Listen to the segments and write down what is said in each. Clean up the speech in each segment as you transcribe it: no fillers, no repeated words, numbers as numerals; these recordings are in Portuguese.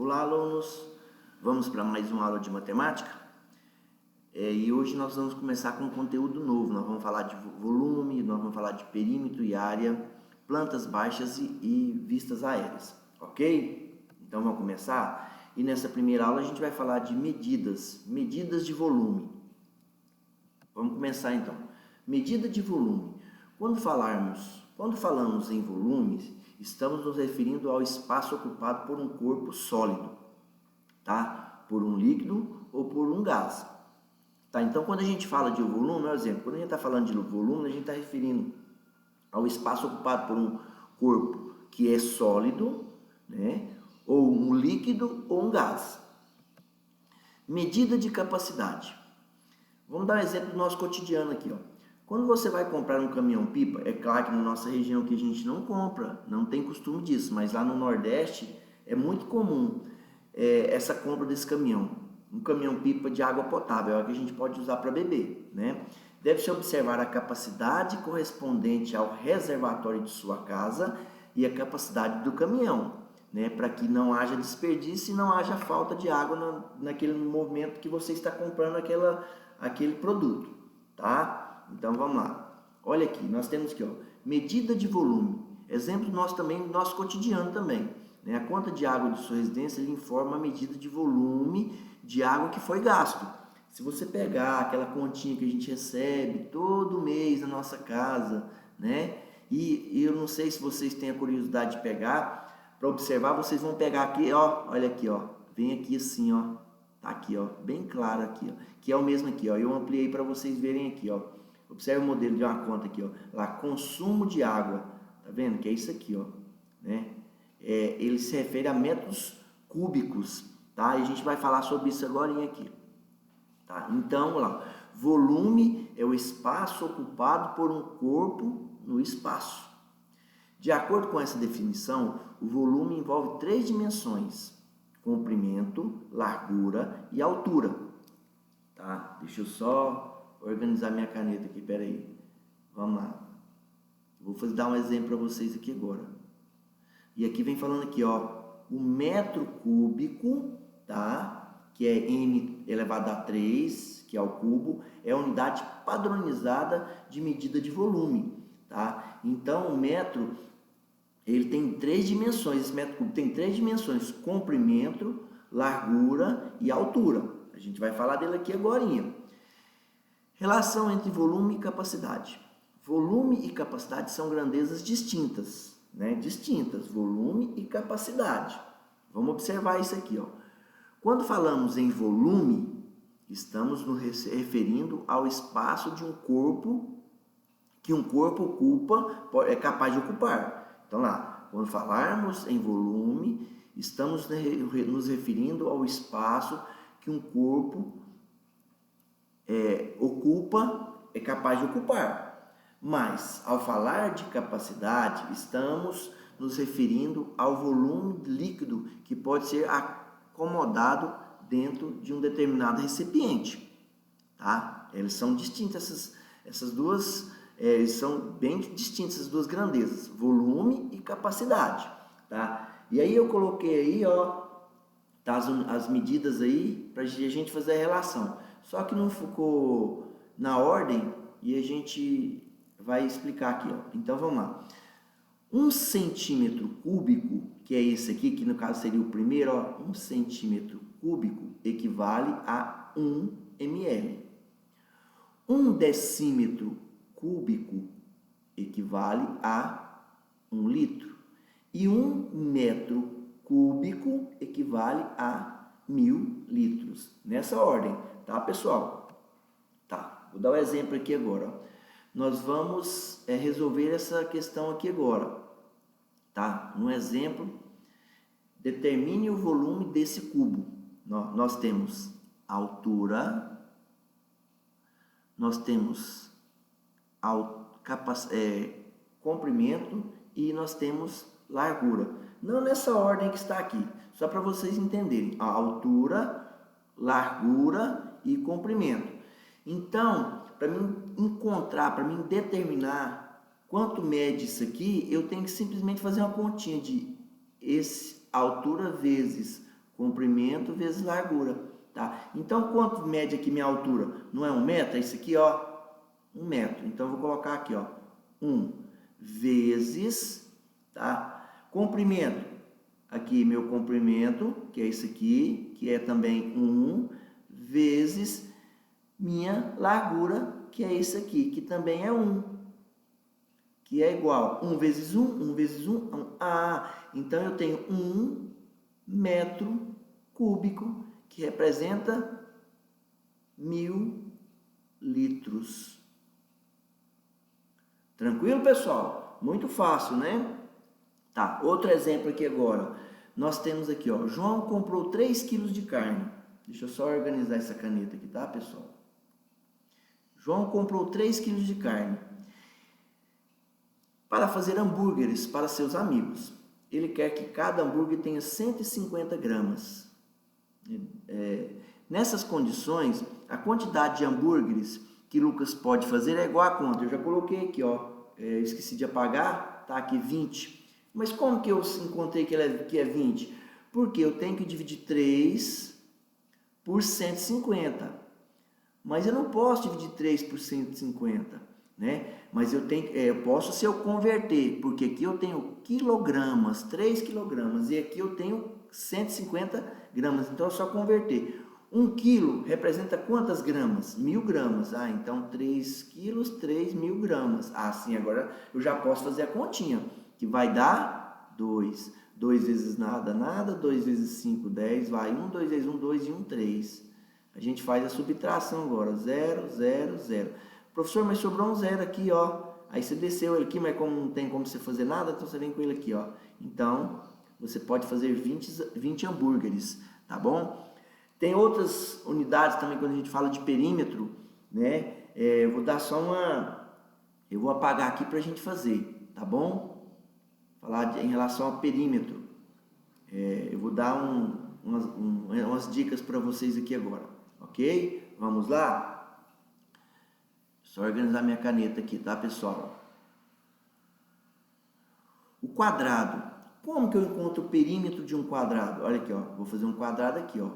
Olá, alunos! Vamos para mais uma aula de matemática? E hoje nós vamos começar com um conteúdo novo. Nós vamos falar de volume, nós vamos falar de perímetro e área, plantas baixas e vistas aéreas, ok? Então vamos começar? E nessa primeira aula a gente vai falar de medidas de volume. Vamos começar então. Medida de volume. Quando falamos em volumes, estamos nos referindo ao espaço ocupado por um corpo sólido, tá? Por um líquido ou por um gás. Tá? Então, quando a gente fala de volume, por exemplo, quando a gente está falando de volume, a gente está referindo ao espaço ocupado por um corpo que é sólido, né? Ou um líquido ou um gás. Medida de capacidade. Vamos dar um exemplo do nosso cotidiano aqui, ó. Quando você vai comprar um caminhão-pipa, é claro que na nossa região que a gente não compra, não tem costume disso, mas lá no Nordeste é muito comum essa compra desse caminhão. Um caminhão-pipa de água potável, é o que a gente pode usar para beber, né? Deve-se observar a capacidade correspondente ao reservatório de sua casa e a capacidade do caminhão, né? Para que não haja desperdício e não haja falta de água naquele momento que você está comprando aquele produto, tá? Então vamos lá. Olha aqui, nós temos aqui, ó, medida de volume. Exemplo nosso também, no nosso cotidiano também, né? A conta de água de sua residência ele informa a medida de volume de água que foi gasto. Se você pegar aquela continha que a gente recebe todo mês na nossa casa, né? E eu não sei se vocês têm a curiosidade de pegar, para observar, vocês vão pegar aqui, ó, olha aqui, ó, vem aqui assim, ó, tá aqui, ó, bem claro aqui, ó, que é o mesmo aqui, ó, eu ampliei para vocês verem aqui, ó. Observe o modelo de uma conta aqui, ó, lá, consumo de água, tá vendo? Que é isso aqui, ó, né? Ele se refere a metros cúbicos, tá? E a gente vai falar sobre isso agora aqui, tá? Então, lá, volume é o espaço ocupado por um corpo no espaço. De acordo com essa definição, o volume envolve 3 dimensões: comprimento, largura e altura, tá? Deixa eu só organizar minha caneta aqui, peraí. Vamos lá. Vou dar um exemplo para vocês aqui agora. E aqui vem falando aqui, ó, o metro cúbico, tá? Que é n elevado a 3, que é o cubo, é a unidade padronizada de medida de volume, tá? Então, o metro, ele tem 3 dimensões, esse metro cúbico tem 3 dimensões: comprimento, largura e altura. A gente vai falar dele aqui agorinha. Relação entre volume e capacidade. Volume e capacidade são grandezas distintas, né? Distintas, volume e capacidade. Vamos observar isso aqui, ó. Quando falamos em volume, estamos nos referindo ao espaço de um corpo que um corpo é capaz de ocupar. Então lá, quando falarmos em volume, estamos nos referindo ao espaço que um corpo é capaz de ocupar. Mas, ao falar de capacidade, estamos nos referindo ao volume líquido que pode ser acomodado dentro de um determinado recipiente, tá? Eles são distintas, essas duas, são bem distintas essas duas grandezas, volume e capacidade, tá? E aí eu coloquei aí, ó, tá, as medidas aí para a gente fazer a relação. Só que não ficou na ordem e a gente vai explicar aqui, ó. Então vamos lá. 1 centímetro cúbico, que é esse aqui, que no caso seria o primeiro, ó, 1 centímetro cúbico equivale a 1 ml. 1 decímetro cúbico equivale a 1 litro. E 1 metro cúbico equivale a 1000 litros. Nessa ordem, tá, pessoal? Tá, vou dar um exemplo aqui agora, ó. Nós vamos resolver essa questão aqui agora, tá? Um exemplo, determine o volume desse cubo. Nós temos altura, nós temos comprimento e nós temos largura. Não nessa ordem que está aqui, só para vocês entenderem. A altura, largura e comprimento. Então, para mim encontrar, para mim determinar quanto mede isso aqui, eu tenho que simplesmente fazer uma continha de altura vezes comprimento vezes largura, tá? Então, quanto mede aqui minha altura? Não é 1 metro? É isso aqui, ó, 1 metro. Então, eu vou colocar aqui, ó, 1 vezes, tá? Comprimento, aqui meu comprimento, que é isso aqui, que é também 1, vezes minha largura, que é isso aqui, que também é 1, que é igual 1 vezes 1, 1 vezes 1, 1. Ah, então eu tenho 1 metro cúbico, que representa 1000 litros. Tranquilo, pessoal? Muito fácil, né? Tá, outro exemplo aqui agora. Nós temos aqui, ó, João comprou 3 quilos de carne. Deixa eu só organizar essa caneta aqui, tá, pessoal? João comprou 3 quilos de carne para fazer hambúrgueres para seus amigos. Ele quer que cada hambúrguer tenha 150 gramas. Nessas condições, a quantidade de hambúrgueres que Lucas pode fazer é igual a quanto? Eu já coloquei aqui, ó, esqueci de apagar, tá aqui 20. Mas como que eu encontrei que é 20? Porque eu tenho que dividir 3 por 150. Mas eu não posso dividir 3 por 150, né? Mas eu posso se eu converter, porque aqui eu tenho quilogramas, 3 quilogramas, e aqui eu tenho 150 gramas, então é só converter. 1 quilo representa quantas gramas? 1000 gramas. Ah, então 3 quilos, 3.000 gramas. Ah, sim, agora eu já posso fazer a continha, que vai dar 2. 2 vezes nada, nada. 2 vezes 5, 10. Vai 1, 2 vezes 1, 2 e 1, 3. A gente faz a subtração agora. 0, 0, 0. Professor, mas sobrou um 0 aqui, ó. Aí você desceu ele aqui, mas como não tem como você fazer nada, então você vem com ele aqui, ó. Então, você pode fazer 20 hambúrgueres, tá bom? Tem outras unidades também quando a gente fala de perímetro, né? Eu vou dar só eu vou apagar aqui para a gente fazer, tá bom? Falar em relação ao perímetro. Eu vou dar umas dicas para vocês aqui agora, ok? Vamos lá? Só organizar minha caneta aqui, tá, pessoal? O quadrado. Como que eu encontro o perímetro de um quadrado? Olha aqui, ó. Vou fazer um quadrado aqui, ó.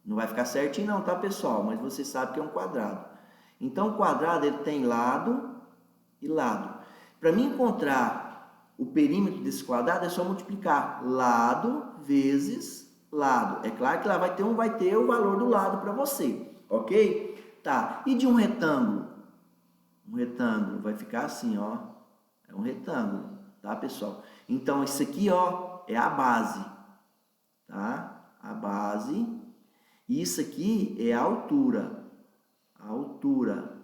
Não vai ficar certinho não, tá, pessoal? Mas você sabe que é um quadrado. Então, o quadrado ele tem lado e lado. Para mim encontrar o perímetro desse quadrado, é só multiplicar lado vezes lado. É claro que lá vai ter o valor do lado para você, ok? Tá, e de um retângulo? Um retângulo vai ficar assim, ó. É um retângulo, tá, pessoal? Então, isso aqui, ó, é a base, tá? A base. E isso aqui é a altura. A altura.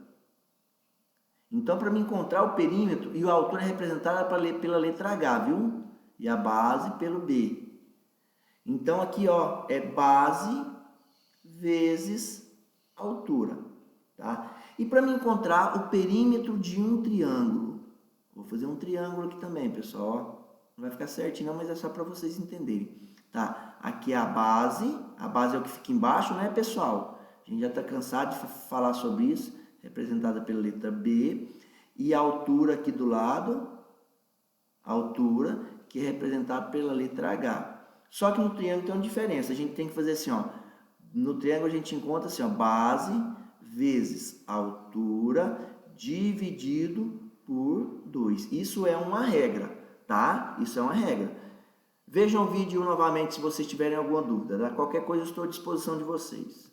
Então, para me encontrar o perímetro, e a altura é representada pela letra H, viu? E a base pelo B. Então, aqui, ó, é base vezes altura, tá? E para me encontrar o perímetro de um triângulo, vou fazer um triângulo aqui também, pessoal, ó. Não vai ficar certinho não, mas é só para vocês entenderem, tá? Aqui é a base é o que fica embaixo, né, pessoal? A gente já está cansado de falar sobre isso, representada pela letra B, e a altura aqui do lado, a altura, que é representada pela letra H. Só que no triângulo tem uma diferença, a gente tem que fazer assim, ó, no triângulo a gente encontra assim, ó, base vezes altura dividido por 2. Isso é uma regra, tá? Isso é uma regra. Vejam o vídeo novamente se vocês tiverem alguma dúvida, tá? Qualquer coisa eu estou à disposição de vocês.